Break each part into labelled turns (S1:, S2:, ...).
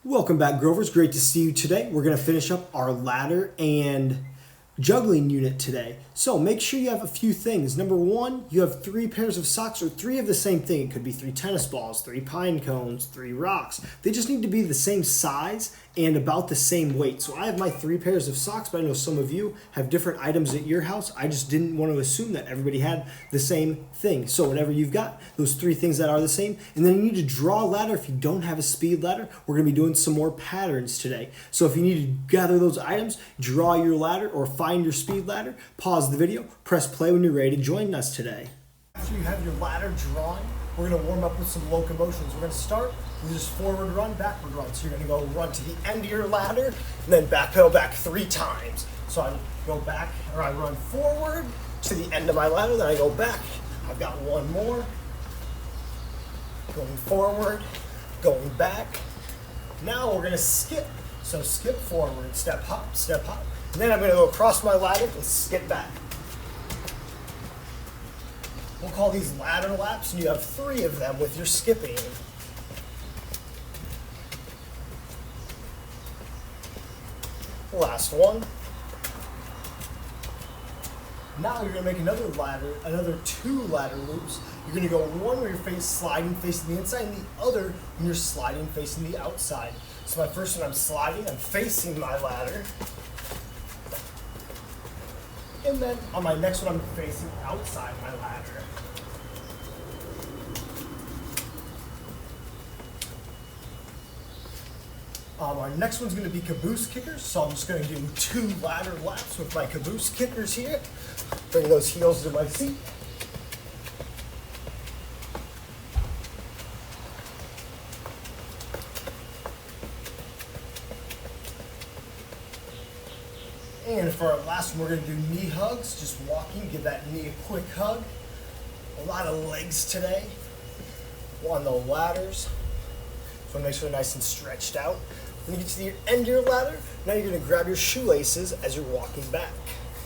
S1: Welcome back, Grovers. Great to see you today. We're going to finish up our ladder and juggling unit today. So make sure you have a few things. Number one, you have 3 pairs of socks or 3 of the same thing. It could be 3 tennis balls, 3 pine cones, 3 rocks. They just need to be the same size and about the same weight. So I have my 3 pairs of socks, but I know some of you have different items at your house. I just didn't want to assume that everybody had the same thing. So whatever you've got, those 3 things that are the same. And then you need to draw a ladder. If you don't have a speed ladder, we're going to be doing some more patterns today. So if you need to gather those items, draw your ladder or find your speed ladder, pause the video, press play when you're ready to join us today. After you have your ladder drawn, we're going to warm up with some locomotions. We're going to start with just forward run, backward run. So you're going to go run to the end of your ladder and then back pedal back 3 times. So I go back, or I run forward to the end of my ladder, then I go back. I've got one more. Going forward, going back. Now we're going to skip. So skip forward, step hop, step hop. And then I'm going to go across my ladder and skip back. We'll call these ladder laps, and you have 3 of them with your skipping. Last one. Now you're going to make another 2 ladder loops. You're going to go one where you're sliding facing the inside, and the other when you're sliding facing the outside. So my first one, I'm sliding, I'm facing my ladder. And then on my next one, I'm facing outside my ladder. Our next one's going to be caboose kickers, so I'm just going to do 2 ladder laps with my caboose kickers here. Bring those heels to my seat. And for our last one, we're going to do knee hugs, just walking, give that knee a quick hug. A lot of legs today on the ladders. So make sure they're nice and stretched out. When you get to the end of your ladder, now you're going to grab your shoelaces as you're walking back.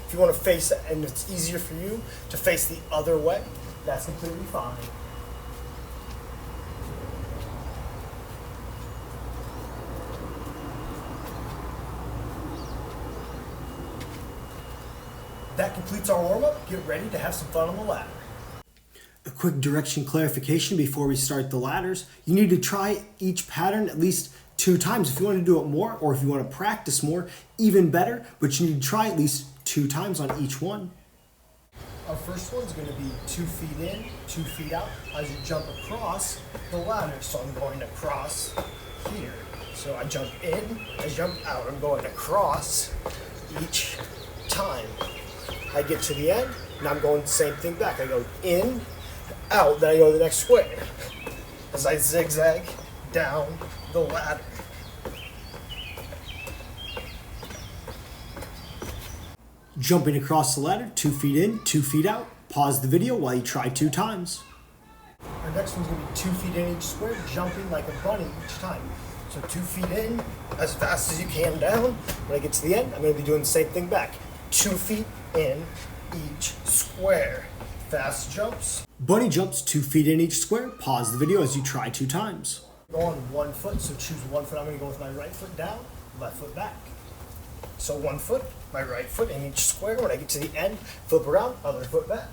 S1: If you want to face it and it's easier for you to face the other way, that's completely fine. That completes our warm-up. Get ready to have some fun on the ladder. A quick direction clarification before we start the ladders. You need to try each pattern at least 2 times. If you want to do it more, or if you want to practice more, even better, but you need to try at least 2 times on each one. Our first one is going to be 2 feet in, 2 feet out as you jump across the ladder. So I'm going across here. So I jump in, I jump out. I'm going across each time. I get to the end, and I'm going the same thing back. I go in, out, then I go to the next square as I zigzag down the ladder. Jumping across the ladder, 2 feet in, 2 feet out. Pause the video while you try 2 times. Our next one's going to be 2 feet in each square, jumping like a bunny each time. So 2 feet in, as fast as you can down. When I get to the end, I'm going to be doing the same thing back. 2 feet in each square. Fast jumps. Bunny jumps 2 feet in each square. Pause the video as you try 2 times. Go on 1 foot, so choose 1 foot. I'm going to go with my right foot down, left foot back. So 1 foot, my right foot in each square. When I get to the end, flip around, other foot back.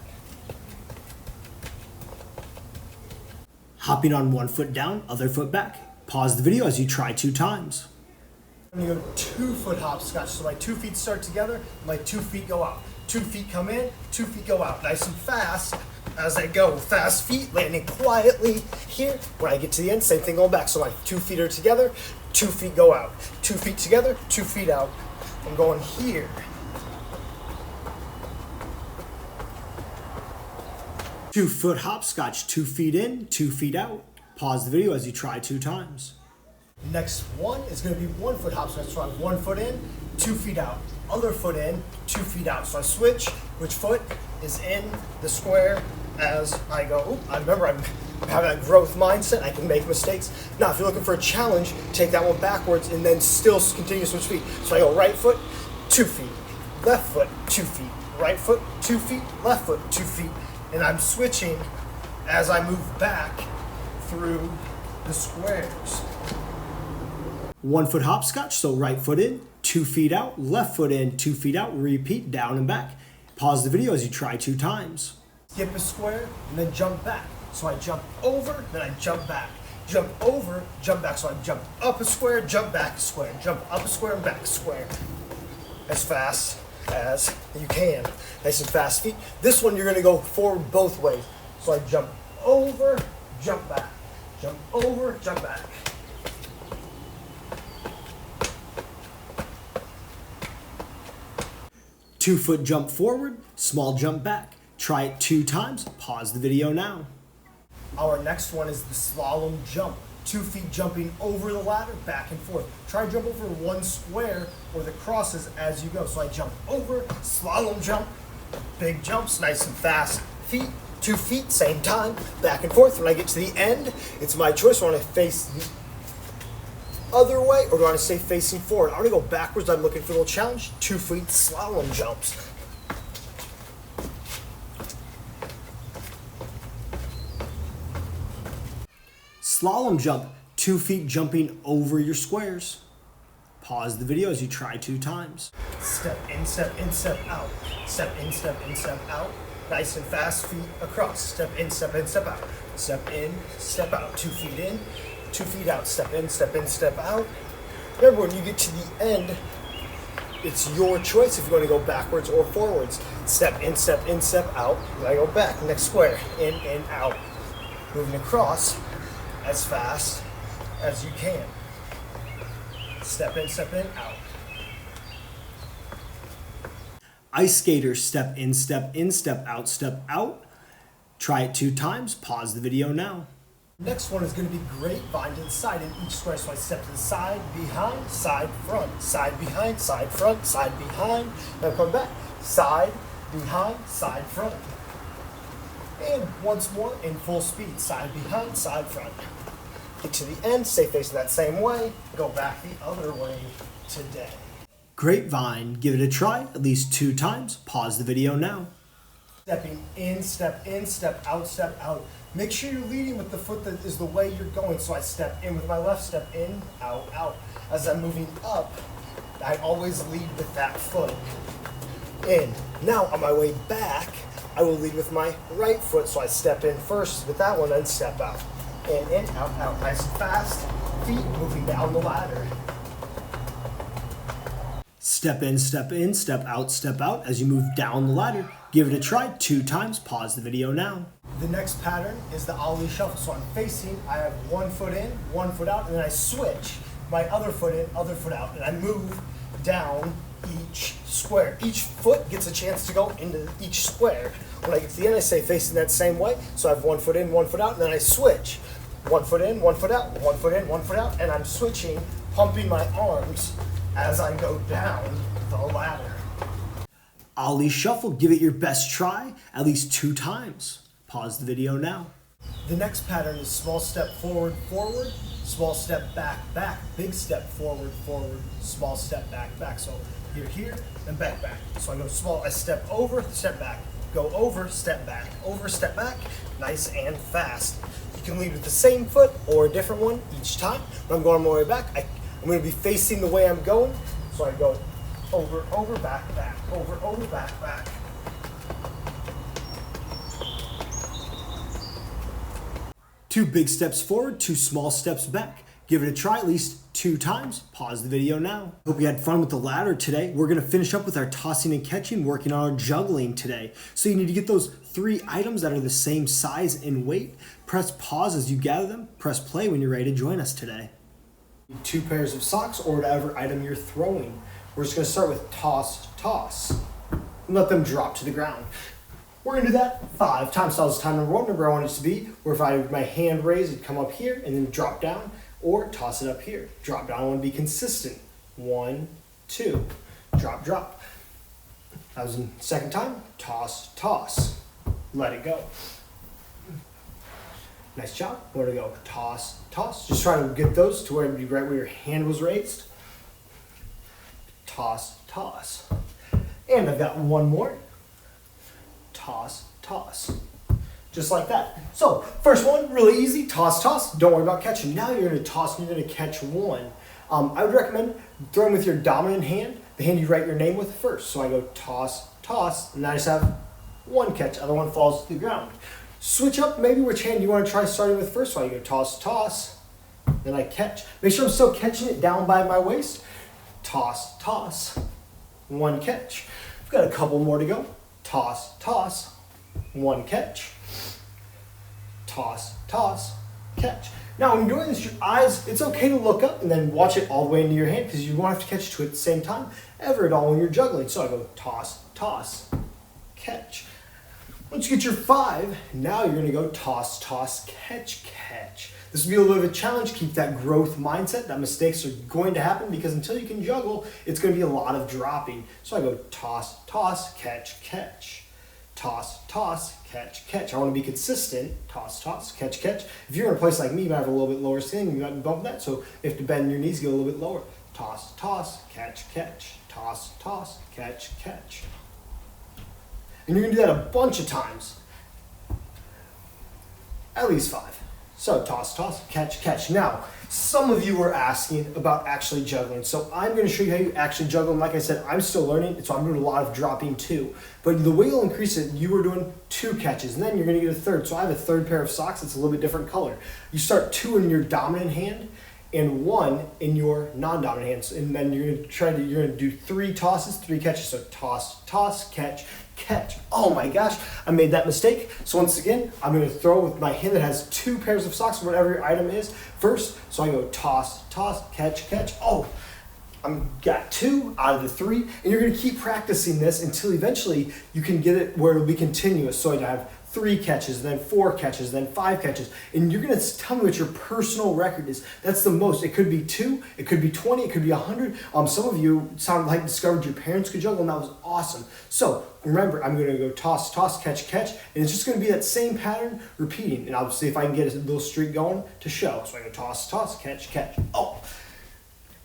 S1: Hopping on 1 foot down, other foot back. Pause the video as you try 2 times. I'm going to go 2 foot hopscotch. So my 2 feet start together, my 2 feet go out. 2 feet come in, 2 feet go out. Nice and fast as I go. Fast feet, landing quietly here. When I get to the end, same thing going back. So my 2 feet are together, 2 feet go out. 2 feet together, 2 feet out. I'm going here. Two foot hopscotch, 2 feet in, 2 feet out. Pause the video as you try 2 times. Next one is going to be 1 foot hopscotch. So I have 1 foot in, 2 feet out. Other foot in, 2 feet out. So I switch which foot is in the square as I go. Ooh, I remember I have that growth mindset. I can make mistakes. Now, if you're looking for a challenge, take that one backwards and then still continue to switch feet. So I go right foot, 2 feet. Left foot, 2 feet. Right foot, 2 feet. Left foot, 2 feet. And I'm switching as I move back through the squares. 1 foot hopscotch, so right foot in, 2 feet out, left foot in, 2 feet out, repeat down and back. Pause the video as you try 2 times. Skip a square and then jump back. So I jump over, then I jump back. Jump over, jump back. So I jump up a square, jump back a square, jump up a square and back a square. As fast as you can. Nice and fast feet. This one you're gonna go forward both ways. So I jump over, jump back. Jump over, jump back. Two foot jump forward, small jump back. Try it 2 times. Pause the video now. Our next one is the slalom jump. 2 feet jumping over the ladder, back and forth. Try to jump over 1 square or the crosses as you go. So I jump over, slalom jump, big jumps, nice and fast. Feet, 2 feet, same time, back and forth. When I get to the end, it's my choice. I want to face the other way or do I want to stay facing forward? I want to go backwards. I'm looking for a little challenge. 2 feet slalom jumps. Slalom jump, 2 feet jumping over your squares. Pause the video as you try 2 times. Step in, step in, step out. Step in, step in, step out. Nice and fast, feet across. Step in, step in, step out. Step in, step out. 2 feet in, 2 feet out. Step in, step in, step out. Remember, when you get to the end, it's your choice if you want to go backwards or forwards. Step in, step out. Then I go back. Next square, in, out. Moving across as fast as you can. Step in, out. Ice skater, step in, step out. Try it 2 times. Pause the video now. Next one is going to be grapevine to the side in each square. So I step to the side, behind, side, front, side, behind, side, front, side, behind. Now come back, side, behind, side, front. And once more in full speed, side, behind, side, front. Get to the end, stay facing that same way, go back the other way today. Grapevine, give it a try at least 2 times. Pause the video now. Stepping in, step out. Make sure you're leading with the foot that is the way you're going. So I step in with my left, step in, out. As I'm moving up, I always lead with that foot. In. Now on my way back, I will lead with my right foot. So I step in first with that one, then step out. In, out, nice and fast. Feet moving down the ladder. Step in, step out. As you move down the ladder, give it a try 2 times. Pause the video now. The next pattern is the ollie shuffle. So I'm facing, I have 1 foot in, 1 foot out, and then I switch my other foot in, other foot out, and I move down each square. Each foot gets a chance to go into each square. When I get to the end, I stay facing that same way. So I have 1 foot in, 1 foot out, and then I switch. 1 foot in, 1 foot out, 1 foot in, 1 foot out, and I'm switching, pumping my arms as I go down the ladder. Ollie shuffle, give it your best try at least 2 times. Pause the video now. The next pattern is small step forward, small step back, big step forward, small step back. So you're here and back. So I go small, I step over, step back, go over, step back, nice and fast. You can lead with the same foot or a different one each time. When I'm going on my way back, I'm going to be facing the way I'm going. So I go over, back, over, back. 2 big steps forward, 2 small steps back. Give it a try at least 2 times. Pause the video now. Hope you had fun with the ladder today. We're going to finish up with our tossing and catching, working on our juggling today. So you need to get those 3 items that are the same size and weight. Press pause as you gather them. Press play when you're ready to join us today. 2 pairs of socks or whatever item you're throwing. We're just going to start with toss. And let them drop to the ground. We're going to do that 5 times. So that was time number 1. Remember I want it to be where if I had my hand raised, it'd come up here and then drop down, or toss it up here. Drop down. I want to be consistent. 1, 2. Drop. That was the second time. Toss. Let it go. Nice job. Where to go? Toss. Just try to get those to where it'd be right where your hand was raised. Toss. And I've got one more. Toss. Just like that. So, first one, really easy. Toss. Don't worry about catching. Now you're going to toss and you're going to catch one. I would recommend throwing with your dominant hand, the hand you write your name with first. So I go toss, toss, and I just have one catch, other one falls to the ground. Switch up maybe which hand you want to try starting with first. So I go toss, toss, then I catch. Make sure I'm still catching it down by my waist. Toss, toss, one catch. We've got a couple more to go. Toss, toss, one catch. Toss, toss, catch. Now when you're doing this, your eyes, it's okay to look up and then watch it all the way into your hand because you won't have to catch two at the same time ever at all when you're juggling. So I go toss, toss, catch. Once you get your 5, now you're gonna go toss, toss, catch, catch. This will be a little bit of a challenge. Keep that growth mindset that mistakes are going to happen because until you can juggle, it's gonna be a lot of dropping. So I go toss, toss, catch, catch. Toss, toss, catch, catch. I want to be consistent. Toss, toss, catch, catch. If you're in a place like me, you might have a little bit lower ceiling, you might bump that, so you have to bend your knees, get a little bit lower. Toss, toss, catch, catch. Toss, toss, catch, catch. And you're going to do that a bunch of times. At least 5. So toss, toss, catch, catch. Now, some of you were asking about actually juggling. So I'm going to show you how you actually juggle. And like I said, I'm still learning, so I'm doing a lot of dropping too. But the way you'll increase it, you were doing 2 catches, and then you're going to get a third. So I have a third pair of socks that's a little bit different color. You start 2 in your dominant hand and 1 in your non-dominant hands. And then you're going to do 3 tosses, 3 catches. So toss, toss, catch, catch. Oh my gosh, I made that mistake. So once again, I'm going to throw with my hand that has 2 pairs of socks, whatever your item is, first. So I go toss, toss, catch, catch. Oh, I've got 2 out of the 3, and you're going to keep practicing this until eventually you can get it where it'll be continuous. So I have 3 catches, then 4 catches, then 5 catches, and you're going to tell me what your personal record is. That's the most. It could be 2, it could be 20, it could be 100. Some of you sounded like discovered your parents could juggle, and that was awesome. So remember, I'm going to go toss, toss, catch, catch, and it's just going to be that same pattern repeating, and I'll see if I can get a little streak going to show. So I go toss, toss, catch, catch. Oh.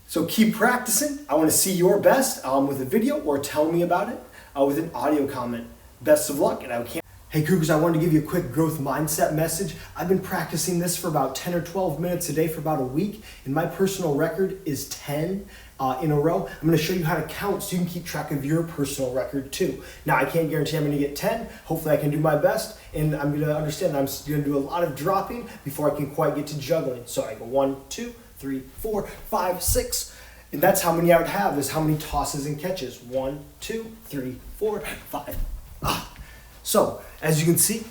S1: So keep practicing. I want to see your best with a video or tell me about it with an audio comment. Best of luck, and I can't. Hey Cougars, I wanted to give you a quick growth mindset message. I've been practicing this for about 10 or 12 minutes a day for about a week, and my personal record is 10 in a row. I'm going to show you how to count so you can keep track of your personal record too. Now, I can't guarantee I'm going to get 10. Hopefully I can do my best, and I'm going to understand that I'm going to do a lot of dropping before I can quite get to juggling. So I go 1, 2, 3, 4, 5, 6. And that's how many I would have, is how many tosses and catches. 1, 2, 3, 4, 5. So, as you can see,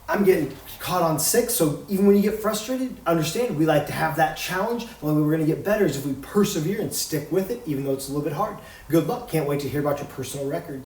S1: I'm getting caught on 6, so even when you get frustrated, understand we like to have that challenge. The only way we're going to get better is if we persevere and stick with it, even though it's a little bit hard. Good luck. Can't wait to hear about your personal record.